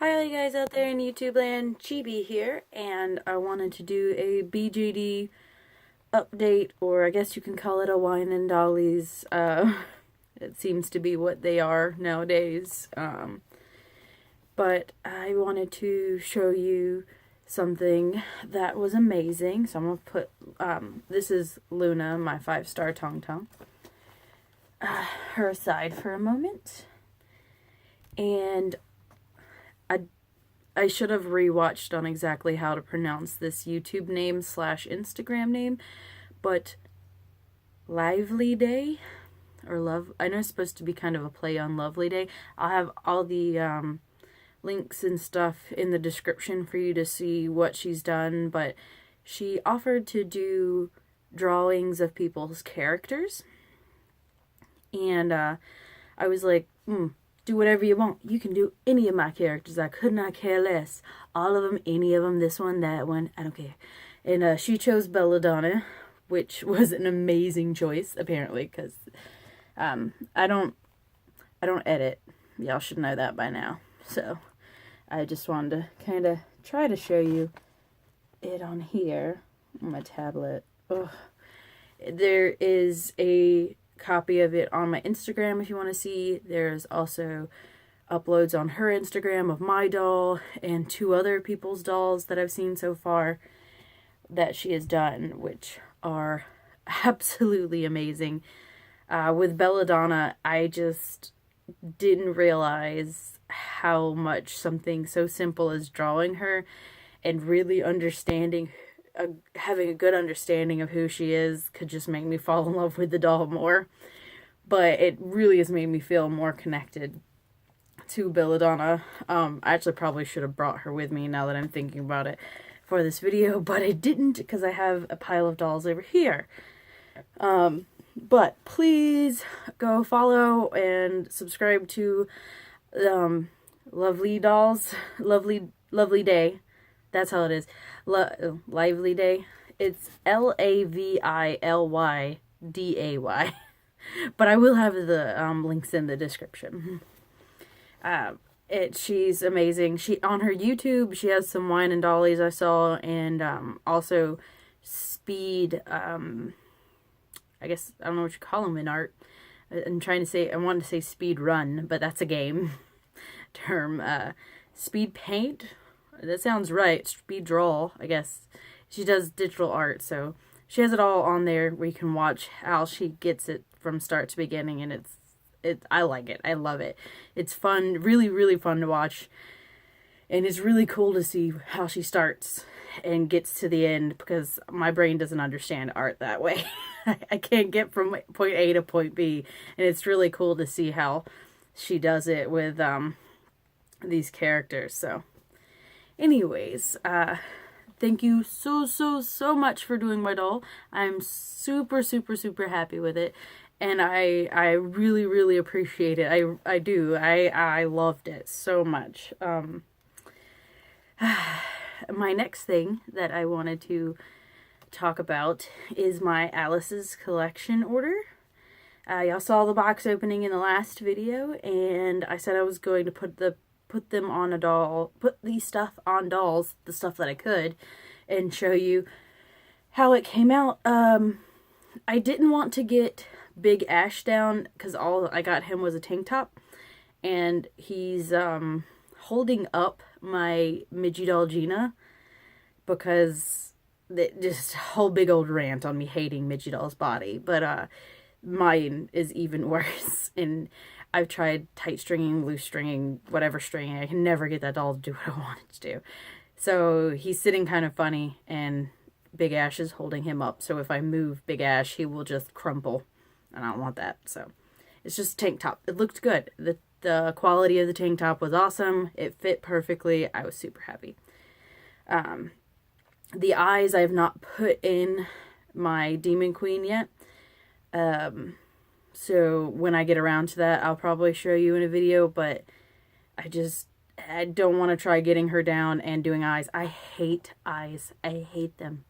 Hi all you guys out there in YouTube land, Chibi here, and I wanted to do a BJD update, or I guess you can call it a wine and dollies. It seems to be what they are nowadays. But I wanted to show you something that was amazing. So I'm going to put, this is Luna, my 5-star Tong Tong, her aside for a moment. And I should have rewatched on exactly how to pronounce this YouTube name / Instagram name, but Lively Day, or Love, I know it's supposed to be kind of a play on Lovely Day. I'll have all the links and stuff in the description for you to see what she's done, but she offered to do drawings of people's characters, and I was like, do whatever you want. You can do any of my characters. I could not care less. All of them, any of them, this one, that one, I don't care. And she chose Belladonna, which was an amazing choice, apparently, because I don't edit. Y'all should know that by now. So I just wanted to kind of try to show you it on here on my tablet. Ugh. There is a copy of it on my Instagram if you want to see. There's also uploads on her Instagram of my doll and 2 other people's dolls that I've seen so far that she has done, which are absolutely amazing. With Belladonna, I just didn't realize how much something so simple as drawing her and really understanding, having a good understanding of who she is could just make me fall in love with the doll more. But it really has made me feel more connected to Belladonna. I actually probably should have brought her with me now that I'm thinking about it for this video, but I didn't because I have a pile of dolls over here. But please go follow and subscribe to Lovely Dolls, Lovely Day. That's how it is. Lively Day. It's LAVILYDAY. But I will have the links in the description. She's amazing. She on her YouTube, she has some wine and dollies I saw, and also speed. I guess I don't know what you call them in art. I wanted to say speed run, but that's a game term. Speed paint. That sounds right. Speed draw, I guess. She does digital art, so she has it all on there where you can watch how she gets it from start to beginning, and I like it. I love it. It's fun, really, really fun to watch, and it's really cool to see how she starts and gets to the end, because my brain doesn't understand art that way. I can't get from point A to point B, and it's really cool to see how she does it with these characters. So anyways, thank you so much for doing my doll. I'm super happy with it, and I really appreciate it. I do. I loved it so much. My next thing that I wanted to talk about is my Alice's collection order. Y'all saw the box opening in the last video, and I said I was going to put them on a doll, put these stuff on dolls, the stuff that I could, and show you how it came out. I didn't want to get Big Ash down because all I got him was a tank top, and he's holding up my Midgie doll Gina because just a whole big old rant on me hating Midgie doll's body, but mine is even worse. And I've tried tight stringing, loose stringing, whatever stringing. I can never get that doll to do what I want it to do. So he's sitting kind of funny, and Big Ash is holding him up. So if I move Big Ash, he will just crumple, and I don't want that. So it's just a tank top. It looked good. The quality of the tank top was awesome. It fit perfectly. I was super happy. The eyes I have not put in my Demon Queen yet. So when I get around to that, I'll probably show you in a video, but I don't want to try getting her down and doing eyes. I hate eyes. I hate them.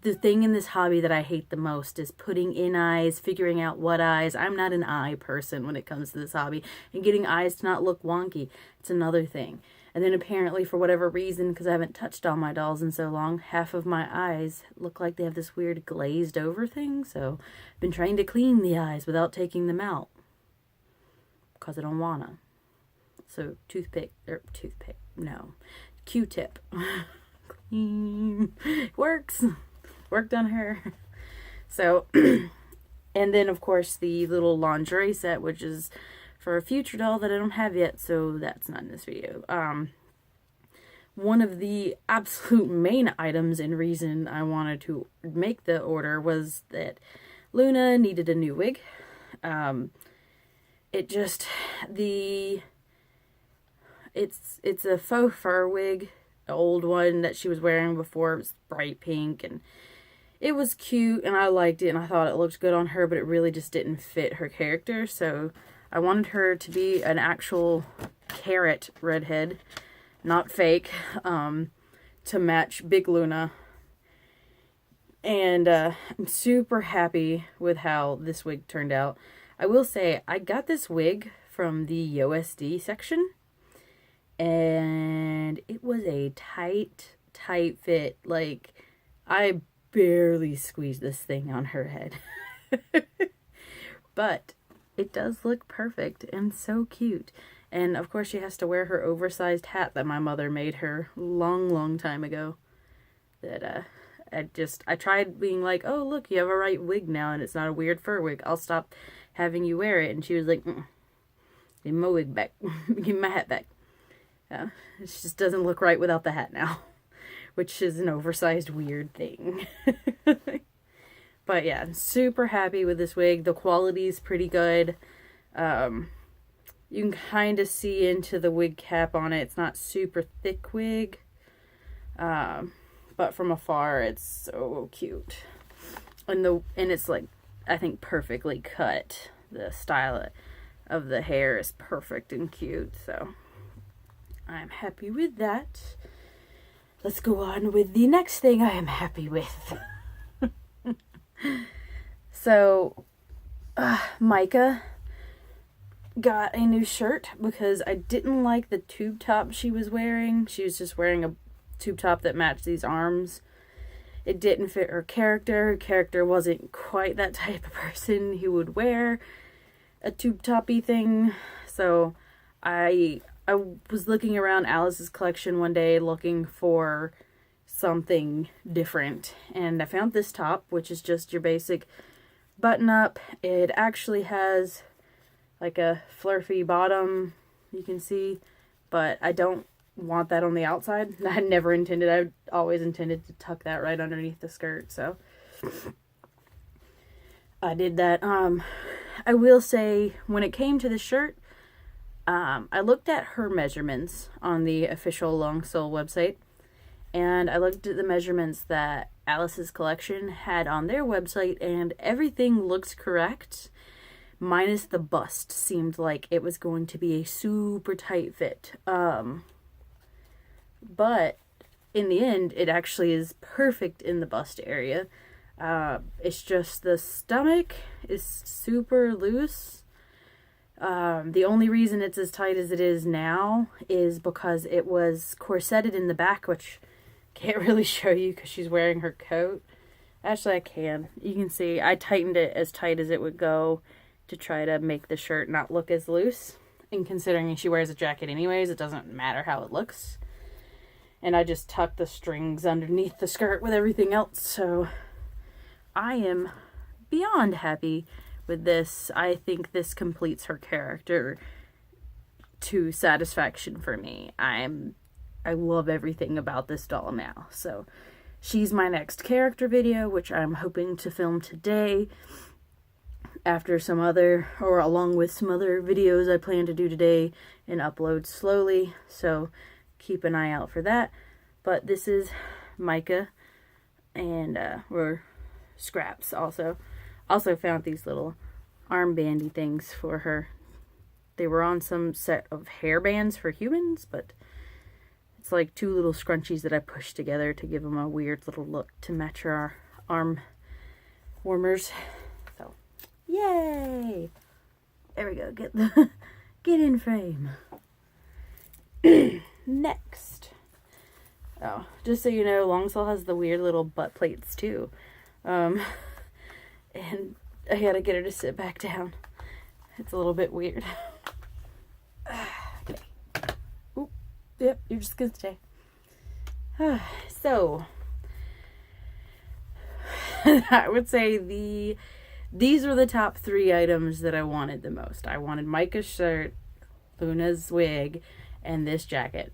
The thing in this hobby that I hate the most is putting in eyes, figuring out what eyes. I'm not an eye person when it comes to this hobby. And getting eyes to not look wonky. It's another thing. And then apparently, for whatever reason, because I haven't touched all my dolls in so long, half of my eyes look like they have this weird glazed over thing. So I've been trying to clean the eyes without taking them out. Because I don't wanna. So Q-tip. Works. Worked on her. So, and then of course the little lingerie set, which is for a future doll that I don't have yet, so that's not in this video. One of the absolute main items and reason I wanted to make the order was that Luna needed a new wig. It's a faux fur wig. The old one that she was wearing before, it was bright pink, and it was cute, and I liked it, and I thought it looked good on her, but it really just didn't fit her character. So I wanted her to be an actual carrot redhead, not fake, to match Big Luna. And I'm super happy with how this wig turned out. I will say, I got this wig from the USD section, and it was a tight fit. Like, I barely squeezed this thing on her head. But it does look perfect and so cute. And of course she has to wear her oversized hat that my mother made her long time ago. That I tried being like, oh look, you have a right wig now and it's not a weird fur wig. I'll stop having you wear it. And she was like, give me my wig back. Give me my hat back. It just doesn't look right without the hat now, which is an oversized weird thing. But yeah, I'm super happy with this wig. The quality's pretty good. You can kind of see into the wig cap on it. It's not super thick wig, but from afar it's so cute. And it's like, I think, perfectly cut. The style of the hair is perfect and cute, so I'm happy with that. Let's go on with the next thing I am happy with. So, Micah got a new shirt because I didn't like the tube top she was wearing. She was just wearing a tube top that matched these arms. It didn't fit her character. Her character wasn't quite that type of person who would wear a tube toppy thing. So I was looking around Alice's collection one day looking for something different, and I found this top, which is just your basic button up. It actually has like a flirty bottom, you can see, but I don't want that on the outside. I always intended to tuck that right underneath the skirt, so I did that. I will say, when it came to the shirt, I looked at her measurements on the official Long Soul website, and I looked at the measurements that Alice's collection had on their website, and everything looked correct, minus the bust. Seemed like it was going to be a super tight fit. But in the end, it actually is perfect in the bust area. It's just the stomach is super loose. The only reason it's as tight as it is now is because it was corseted in the back, which can't really show you because she's wearing her coat. Actually, I can. You can see I tightened it as tight as it would go to try to make the shirt not look as loose. And considering she wears a jacket anyways, it doesn't matter how it looks. And I just tucked the strings underneath the skirt with everything else, so I am beyond happy with this. I think this completes her character to satisfaction for me. I love everything about this doll now. So she's my next character video, which I'm hoping to film today after along with some other videos I plan to do today and upload slowly. So keep an eye out for that. But this is Micah, and we're scraps also. Also found these little armbandy things for her. They were on some set of hair bands for humans, but It's like two little scrunchies that I pushed together to give them a weird little look to match our arm warmers. So, yay! There we go. Get in frame. Next. Oh, just so you know, Longswell has the weird little butt plates too. And I gotta get her to sit back down. It's a little bit weird. Okay. Oop. Yep, you're just gonna stay. So, I would say these were the top 3 items that I wanted the most. I wanted Micah's shirt, Luna's wig, and this jacket.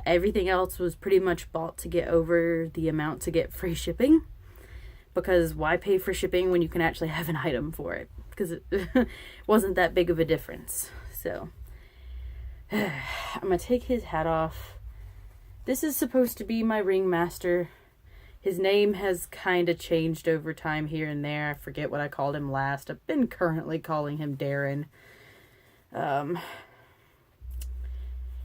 Everything else was pretty much bought to get over the amount to get free shipping. Because why pay for shipping when you can actually have an item for it? Because it wasn't that big of a difference. So, I'm going to take his hat off. This is supposed to be my ringmaster. His name has kind of changed over time here and there. I forget what I called him last. I've been currently calling him Darren.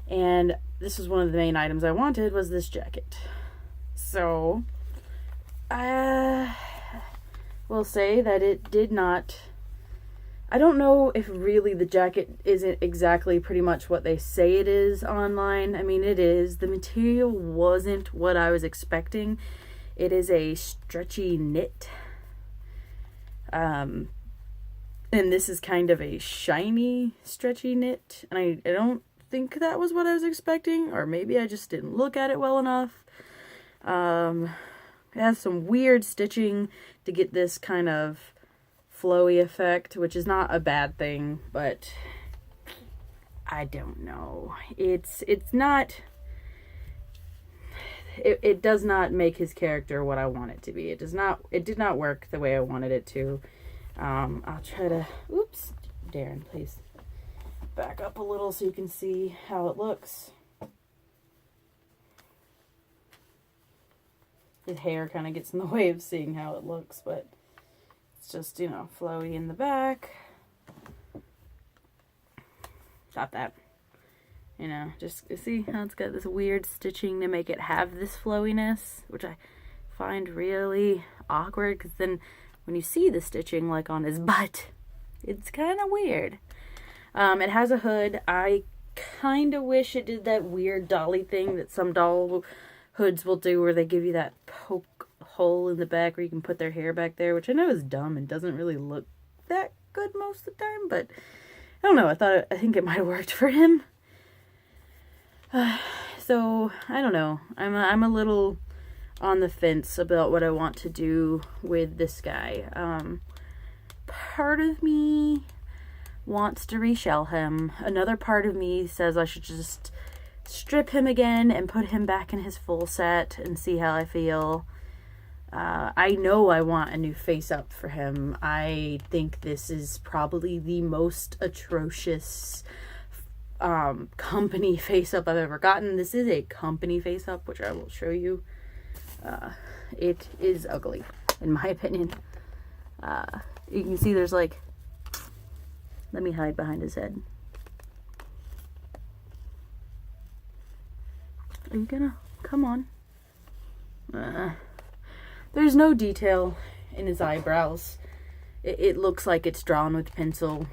And this was one of the main items I wanted, was this jacket. So, I will say that it did not... I don't know if really the jacket isn't exactly pretty much what they say it is online. I mean, it is. The material wasn't what I was expecting. It is a stretchy knit. And this is kind of a shiny, stretchy knit. And I don't think that was what I was expecting. Or maybe I just didn't look at it well enough. It has some weird stitching to get this kind of flowy effect, which is not a bad thing, but I don't know. It's not... It does not make his character what I want it to be. It did not work the way I wanted it to. I'll try to... Oops. Darren, please back up a little so you can see how it looks. His hair kind of gets in the way of seeing how it looks, but it's just, you know, flowy in the back. Got that. You know, just see how it's got this weird stitching to make it have this flowiness, which I find really awkward, because then when you see the stitching, like on his butt, it's kind of weird. It has a hood. I kind of wish it did that weird dolly thing that some doll hoods will do, where they give you that poke hole in the back where you can put their hair back there, which I know is dumb and doesn't really look that good most of the time, but I don't know. I think it might have worked for him. So I don't know. I'm a little on the fence about what I want to do with this guy. Part of me wants to reshell him. Another part of me says I should just strip him again and put him back in his full set and see how I feel. I know I want a new face up for him. I think this is probably the most atrocious company face up I've ever gotten. This is a company face up, which I will show you. It is ugly, in my opinion. You can see there's like... Let me hide behind his head. Are you gonna... Come on. There's no detail in his eyebrows. It looks like it's drawn with pencil.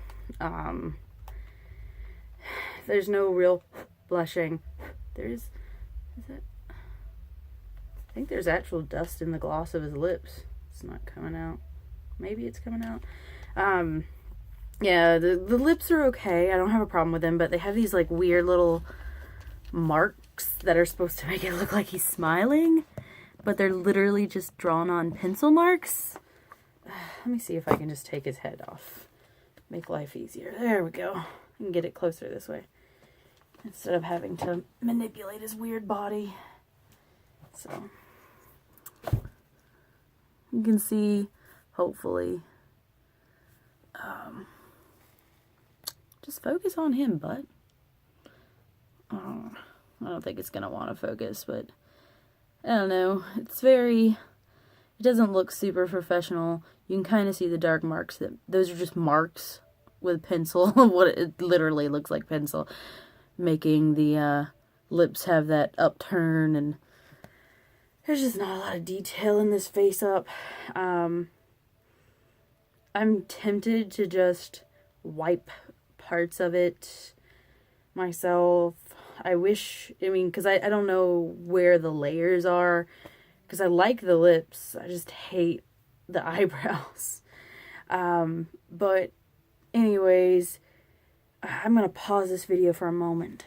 There's no real blushing. Is it? I think there's actual dust in the gloss of his lips. It's not coming out. Maybe it's coming out. Yeah, the lips are okay. I don't have a problem with them, but they have these like weird little marks that are supposed to make it look like he's smiling, but they're literally just drawn on pencil marks. Let me see if I can just take his head off. Make life easier. There we go. I can get it closer this way, instead of having to manipulate his weird body. So, you can see, hopefully, just focus on him, bud. I don't think it's going to want to focus, but I don't know. It doesn't look super professional. You can kind of see the dark marks. Those are just marks with pencil. What it literally looks like pencil. Making the lips have that upturn, and there's just not a lot of detail in this face up. I'm tempted to just wipe parts of it myself. I wish, because I don't know where the layers are, because I like the lips, I just hate the eyebrows. But anyways, I'm gonna pause this video for a moment.